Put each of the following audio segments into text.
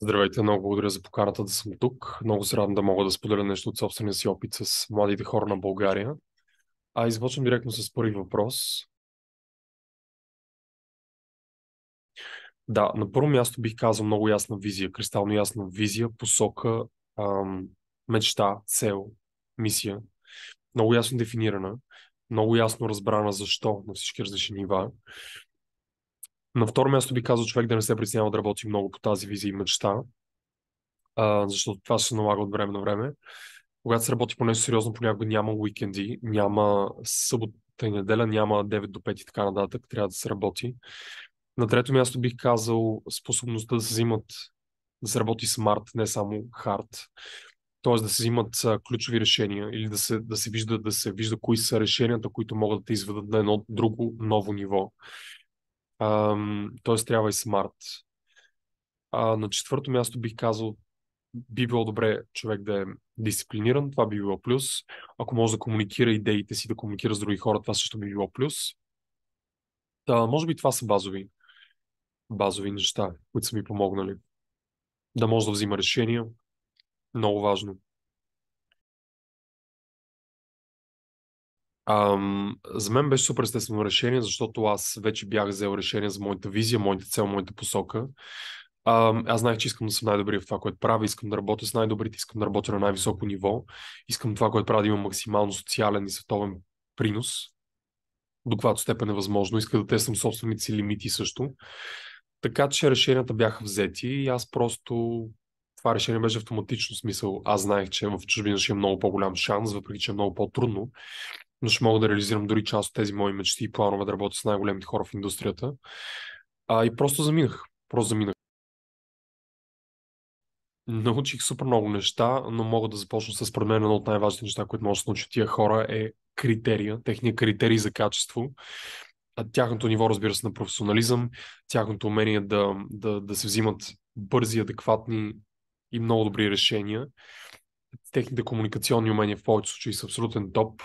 Здравейте, много благодаря за поканата да съм тук. Много се радвам да мога да споделя нещо от собствения си опит с младите хора на България. Започвам директно с първи въпрос. Да, на първо място бих казал много ясна визия, кристално ясна визия, посока, ам, мечта, цел, мисия. Много ясно дефинирана, много ясно разбрана защо на всички различни нива. На второ място бих казал човек да не се притеснява да работи много по тази визия и мечта, защото това ще се налага от време на време. Когато се работи по нещо сериозно, понякога няма уикенди, няма събота и неделя, няма 9 до 5 и така нататък. Трябва да се работи. На трето място бих казал способността да се взимат, да се работи смарт, не само хард. Тоест да се взимат ключови решения или да се вижда кои са решенията, които могат да те изведат на едно друго ново ниво. Тоест трябва и смарт. На четвърто място бих казал би било добре човек да е дисциплиниран, това би било плюс. Ако може да комуникира идеите си, да комуникира с други хора, това също би било плюс. Може би това са базови неща, които са ми помогнали. Да може да взима решения, много важно. За мен беше супер естествено решение, защото аз вече бях взел решение за моята визия, моята цел, моята посока. Аз знаех, че искам да съм най-добрия в това, което правя, искам да работя с най-добрите, искам да работя на най-високо ниво, искам това, което правя да има максимално социален и световен принос, до каквато степен е възможно. Иска да тествам собствените си лимити също. Така че решенията бяха взети и аз просто това решение беше автоматично смисъл. Аз знаех, че в чужбина ще има много по-голям шанс, въпреки че е много по-трудно, но ще мога да реализирам дори част от тези мои мечти и планове да работя с най-големите хора в индустрията. И просто заминах. Просто заминах. Научих супер много неща, но мога да започна с според мен едно от най-важните неща, които може да се научат тия хора е критерия, техния критерий за качество, тяхното ниво, разбира се, на професионализъм, тяхното умение да се взимат бързи, адекватни и много добри решения. Техните комуникационни умения в повечето случаи са абсолютен топ,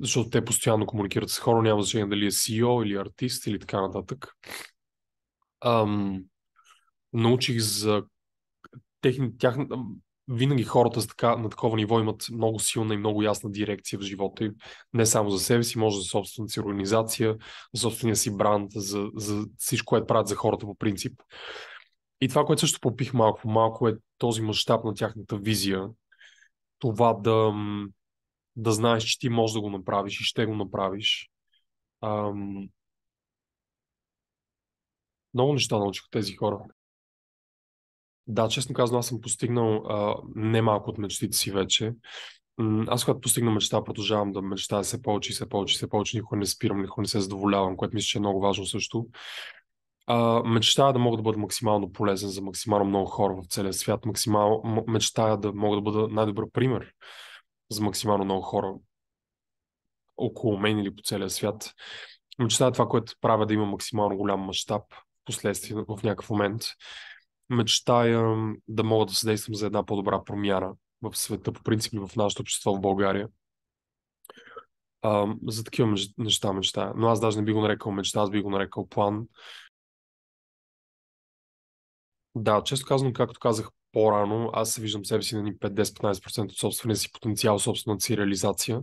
защото те постоянно комуникират с хора, няма значение дали е CEO или артист или така нататък. Ам, Научих за винаги хората на такова ниво имат много силна и много ясна дирекция в живота им. Не само за себе си, може за собствената си организация, за собствения си бранд, за всичко, което правят за хората по принцип. И това, което също попих малко по малко е този мащаб на тяхната визия. Това да знаеш, че ти можеш да го направиш и ще го направиш. Ам, Много неща научих от тези хора. Да, честно казано, аз съм постигнал немалко от мечтите си вече. Аз когато постигна мечта, продължавам да мечтая все повече и все повече, все повече. Никога не спирам, никога не се задоволявам, което мисля, че е много важно също. Мечтая да мога да бъда максимално полезен за максимално много хора в целия свят. Мечтая да мога да бъда най-добър пример за максимално много хора около мен или по целия свят. Мечтая това, което правя, да има максимално голям мащаб в последствие в някакъв момент. Мечтая да мога да съдействам за една по-добра промяна в света, по принцип в нашето общество в България. За такива неща мечтая. Но аз даже не би го нарекал мечта, аз би го нарекал план. Да, често казвам, както казах по-рано, аз се виждам себе си на ни 5-10-15% от собствения си потенциал, собствената си реализация.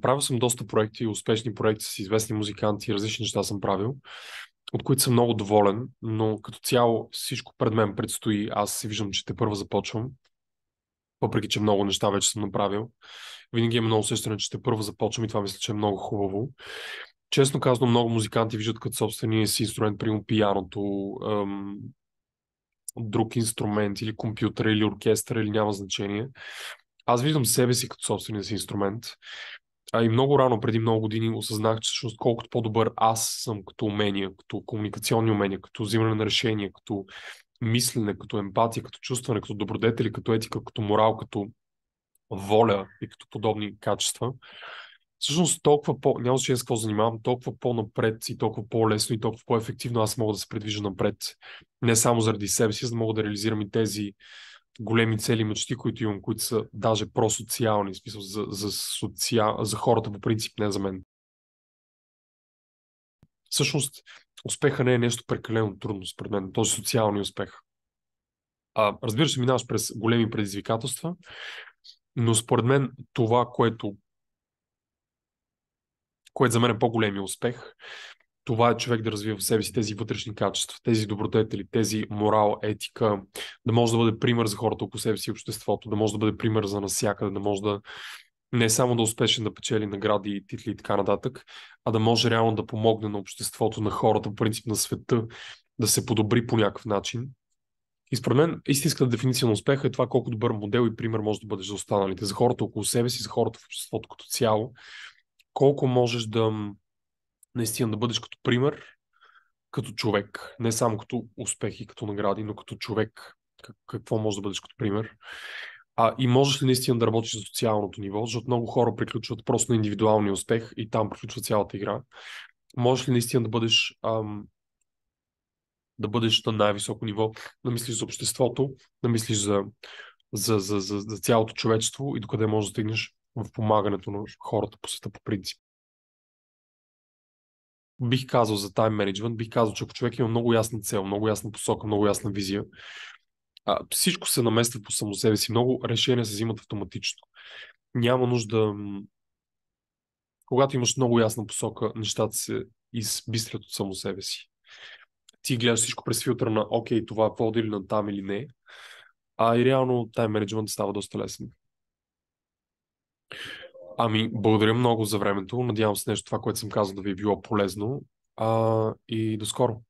Правил съм доста проекти, успешни проекти с известни музиканти, различни неща съм правил, от които съм много доволен, но като цяло всичко пред мен предстои. Аз се виждам, че тепърва започвам, въпреки че много неща вече съм направил. Винаги има много усещане, че тепърва започвам и това мисля, че е много хубаво. Честно казано, много музиканти виждат като собствения си инструмент, примерно пияното, друг инструмент или компютър или оркестър или няма значение. Аз виждам себе си като собствения си инструмент. И много рано, преди много години, осъзнах, че всъщност колкото по-добър аз съм като умения, като комуникационни умения, като взимане на решения, като мислене, като емпатия, като чувстване, като добродетели, като етика, като морал, като воля и като подобни качества, всъщност толкова няма значение с какво занимавам, толкова по-напред и толкова по-лесно и толкова по-ефективно аз мога да се предвижа напред. Не само заради себе си, за да мога да реализирам и тези големи цели и мечти, които имам, които са даже просоциални, в смисъл за хората по принцип, не за мен. Всъщност, успеха не е нещо прекалено трудно, според мен, този социални успех. Разбира се, минаваш през големи предизвикателства, но според мен това, което за мен е по-големия успех, това е човек да развива в себе си тези вътрешни качества, тези добродетели, тези морал, етика, да може да бъде пример за хората около себе си и обществото, да може да бъде пример за насякъде, да може да не е само да е успешен да печели награди, титли и така нататък, а да може реално да помогне на обществото, на хората, по принцип на света, да се подобри по някакъв начин. И според мен истинската дефиниция на успеха е това колко добър модел и пример може да бъдеш за останалите, за хората около себе си, за хората в обществото като цяло. Колко можеш да наистина да бъдеш като пример, като човек, не само като успехи, като награди, но като човек. Какво може да бъдеш като пример? И можеш ли наистина да работиш за социалното ниво, защото много хора приключват просто на индивидуалния успех и там приключва цялата игра. Можеш ли наистина да бъдеш на най-високо ниво, да мислиш за обществото, да мислиш за цялото човечество и докъде можеш да стигнеш в помагането на хората по света по принцип. Бих казал за тайм менеджмент, бих казал, че ако човек има много ясна цел, много ясна посока, много ясна визия, всичко се намества по само себе си. Много решения се взимат автоматично. Няма нужда. Когато имаш много ясна посока, нещата се избистрят от само себе си. Ти гледаш всичко през филтъра на окей, това води ли на там или не, и реално тайм менеджмент става доста лесен. Благодаря много за времето. Надявам се нещо това, което съм казал да ви е било полезно. И до скоро.